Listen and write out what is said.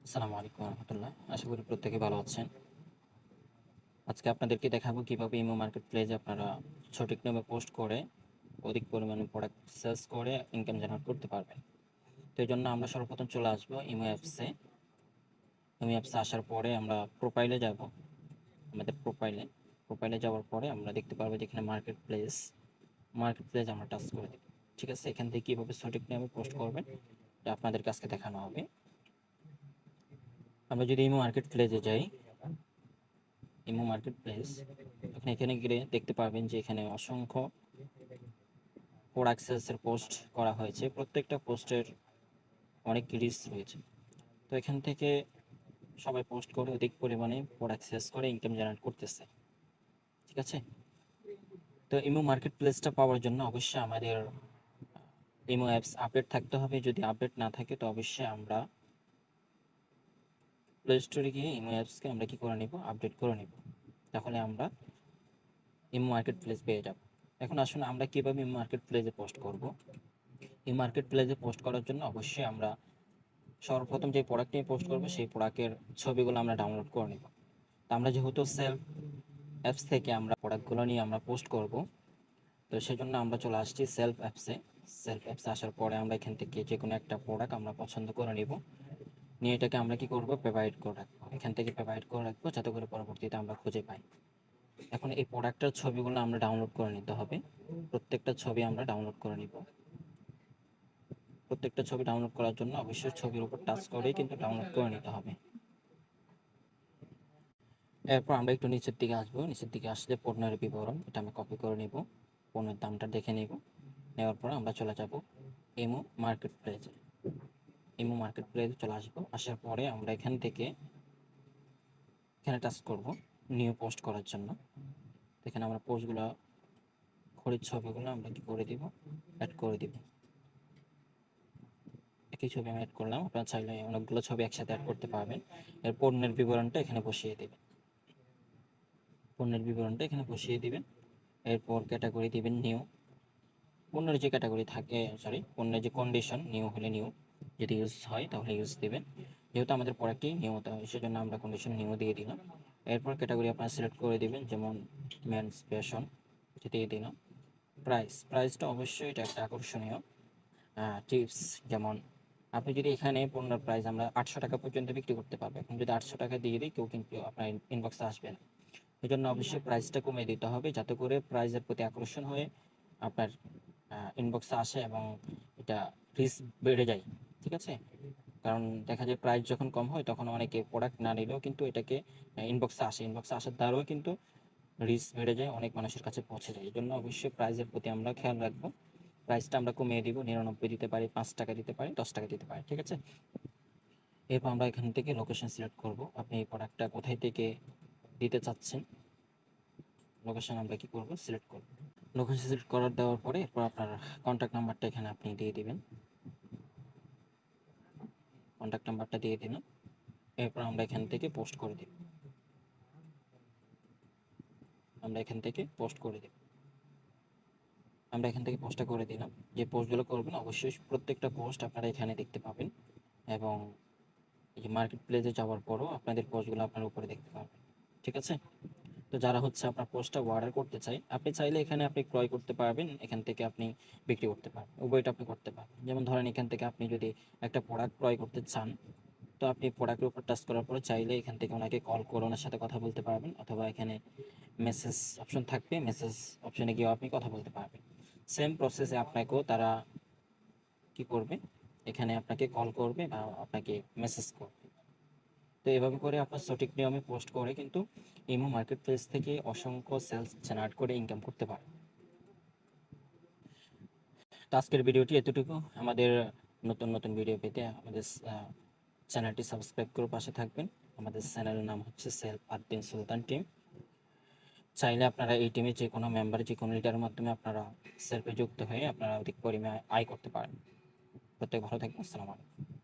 আসসালামু আলাইকুম রহমতুল্লাহ। আশা করি প্রত্যেকে ভালো আছেন। আজকে আপনাদেরকে দেখাবো কিভাবে ইমো মার্কেট প্লেসে আপনারা সঠিক নিয়মে পোস্ট করে অধিক পরিমাণে প্রোডাক্ট সেলস করে ইনকাম জেনারেট করতে পারবেন। তো এই জন্য আমরা সর্বপ্রথম চলে আসবো ইমো অ্যাপসে। ইমো অ্যাপসে আসার পরে আমরা প্রোফাইলে যাব। আমাদের প্রোফাইলে যাওয়ার পরে আমরা দেখতে পারবো যে এখানে মার্কেট প্লেস আমরা টাচ করে দেব। ঠিক আছে, এখান থেকে কীভাবে সঠিক নিয়মে পোস্ট করবেন এটা আপনাদের কাছে দেখানো হবে। আমরা যদি ইমো মার্কেট প্লেসে যাই, ইমো মার্কেট প্লেস, এখানে গেলে দেখতে পারবেন যে এখানে অসংখ্য প্রোডাক্ট সেলসের পোস্ট করা হয়েছে। প্রত্যেকটা পোস্টের অনেক রিস্ক রয়েছে। তো এখান থেকে সবাই পোস্ট করে অধিক পরিমাণে প্রোডাক্ট সেলস করে ইনকাম জেনারেট করতেছে। ঠিক আছে, তো ইমো মার্কেট প্লেসটা পাওয়ার জন্য অবশ্যই আমাদের ইমো অ্যাপস আপডেট থাকতে হবে। যদি আপডেট না থাকে তো অবশ্যই আমরা প্লে স্টোরে গিয়ে ইমো অ্যাপসকে আমরা কি করে নিব, আপডেট করে নিব। তাহলে আমরা ইমো মার্কেট প্লেস পেয়ে যাব। এখন আসুন আমরা কীভাবে ইমো মার্কেট প্লেসে পোস্ট করব। এই মার্কেট প্লেসে পোস্ট করার জন্য অবশ্যই আমরা সর্বপ্রথম যে প্রোডাক্ট নিয়ে পোস্ট করবো সেই প্রোডাক্টের ছবিগুলো আমরা ডাউনলোড করে নেব। তো আমরা যেহেতু সেলফ অ্যাপস থেকে আমরা প্রোডাক্টগুলো নিয়ে আমরা পোস্ট করব, তো সেজন্য আমরা চলে আসছি সেলফ অ্যাপসে আসার পরে আমরা এখান থেকে যে কোনো একটা প্রোডাক্ট আমরা পছন্দ করে নিব। নিয়ে এটাকে আমরা কি করব, ফেভারিট করে রাখবো। এখান থেকে ফেভারিট করে রাখবো যাতে করে পরবর্তীতে আমরা খুঁজে পাই। এখন এই প্রোডাক্টের ছবিগুলো আমরা ডাউনলোড করে নিতে হবে। প্রত্যেকটা ছবি আমরা ডাউনলোড করে নিব। প্রত্যেকটা ছবি ডাউনলোড করার জন্য অবশ্যই ছবির উপর টাচ করেই কিন্তু ডাউনলোড করে নিতে হবে। এরপর আমরা একটু নিচের দিকে আসবো। নিচের দিকে আসলে পণ্যের বিবরণ, এটা আমি কপি করে নিব। পণ্যের দামটা দেখে নেব। নেওয়ার পর আমরা চলে যাব ইমো মার্কেট প্লেসে। ইমো মার্কেট প্লেসে চলে আসবো। আসার পরে আমরা এখানে টাচ করব নিউ পোস্ট করার জন্য। এখানে আমরা পোস্টগুলো, খরিদ ছবিগুলো আমরা কি করে দিব, অ্যাড করে দিব। একই ছবি আমি অ্যাড করলাম, আপনারা চাইলে অনেকগুলো ছবি একসাথে অ্যাড করতে পারবেন। এর পণ্যের বিবরণটা এখানে বসিয়ে দেবেন। এরপর ক্যাটাগরি দিবেন নিউ। পণ্যের যে ক্যাটাগরি থাকে, পণ্যের যে কন্ডিশন, নিউ হলে নিউ, যদি ইউজ হয় তাহলে ইউজ দিবেন। যেহেতু আমাদের প্রোডাক্টটি নিউ হতে হয় সেজন্য আমরা কন্ডিশন নিউ দিয়ে দিলাম। এরপর ক্যাটাগরি আপনারা সিলেক্ট করে দিবেন, যেমন মেন্স ফ্যাশন, এটা দিয়ে দিলাম। প্রাইসটা অবশ্যই এটা একটা আকর্ষণীয় টিপস। যেমন আপনি যদি এখানে পণ্যের প্রাইস আমরা 800 টাকা পর্যন্ত বিক্রি করতে পারবো। এখন যদি 800 টাকা দিয়ে দিই কেউ কিন্তু আপনার ইনবক্সে আসবে না। এই জন্য অবশ্যই প্রাইসটা কমিয়ে দিতে হবে যাতে করে প্রাইসের প্রতি আকর্ষণ হয়ে আপনার ইনবক্সে আসে এবং এটা রিস্ক বেড়ে যায়। ঠিক আছে, কারণ দেখা যায় প্রাইস যখন কম হয় তখন অনেকে প্রোডাক্ট না নিলেও কিন্তু এটাকে ইনবক্সে আসার দ্বারাও কিন্তু রিস্ক বেড়ে যায়, অনেক মানুষের কাছে পৌঁছে যায়। এই জন্য অবশ্যই প্রাইসের প্রতি আমরা খেয়াল রাখবো। প্রাইসটা আমরা কমিয়ে দিব, 99 দিতে পারি, 5 টাকা দিতে পারি, 10 টাকা দিতে পারি। ঠিক আছে, এরপর আমরা এখান থেকে লোকেশন সিলেক্ট করব। আপনি এই প্রোডাক্টটা কোথায় থেকে দিতে চাচ্ছেন, লোকেশন আমরা কি করব, সিলেক্ট করব। লোকেশন সিলেক্ট দেওয়ার পরে এরপর আপনার কন্ট্যাক্ট নাম্বারটা এখানে আপনি দিয়ে দিবেন। কন্ট্যাক্ট নাম্বারটা দিয়ে দিন। এরপর আমরা এখান থেকে পোস্ট করে দিব। আমরা এখান থেকে পোস্টটা করে দিলাম। যে পোস্টগুলো করবেন অবশ্যই প্রত্যেকটা পোস্ট আপনারা এখানে দেখতে পাবেন, এবং এই যে মার্কেট প্লেসে যাওয়ার পরও আপনাদের পোস্টগুলো আপনার উপরে দেখতে পাবেন। ঠিক আছে, তো যারা আপনার পোস্টটা অর্ডার করতে চাই, আপনি চাইলে এখানে আপনি ক্রয় করতে পারবেন, এখান থেকে আপনি বিক্রি করতে পারবেন, উভয়টা আপনি করতে পারবেন। যেমন ধরেন এখান থেকে আপনি যদি একটা প্রোডাক্ট ক্রয় করতে চান, তো আপনি প্রোডাক্টের উপর টাচ করার পরে চাইলে এখান থেকে ওনাকে কল করে ওনার সাথে কথা বলতে পারবেন, অথবা এখানে মেসেজ অপশন থাকবে, মেসেজ অপশনে গিয়েও আপনি কথা বলতে পারবেন। সেম প্রসেসে আপনাকেও তারা কি করবে, এখানে আপনাকে কল করবে বা আপনাকে মেসেজ করবে। তো এভাবে করে আপনার সঠিক নিয়মে পোস্ট করে কিন্তু ইমো মার্কেট প্লেস থেকে অসংখ্য সেলস জেনারেট করে ইনকাম করতে পারে। তো আজকের ভিডিওটি এতটুকু। আমাদের নতুন নতুন ভিডিও পেতে আমাদের চ্যানেলটি সাবস্ক্রাইব করে পাশে থাকবেন। আমাদের চ্যানেলের নাম হচ্ছে সেলফ আদ্দিন সুলতান টিম। চাইলে আপনারা এই টিমে যে কোনো মেম্বার, যে কোনো লিডারের মাধ্যমে আপনারা সেলফে যুক্ত হয়ে আপনারা অধিক পরিমাণে আয় করতে পারেন। প্রত্যেক ভালো থাকবেন। আসসালামু আলাইকুম।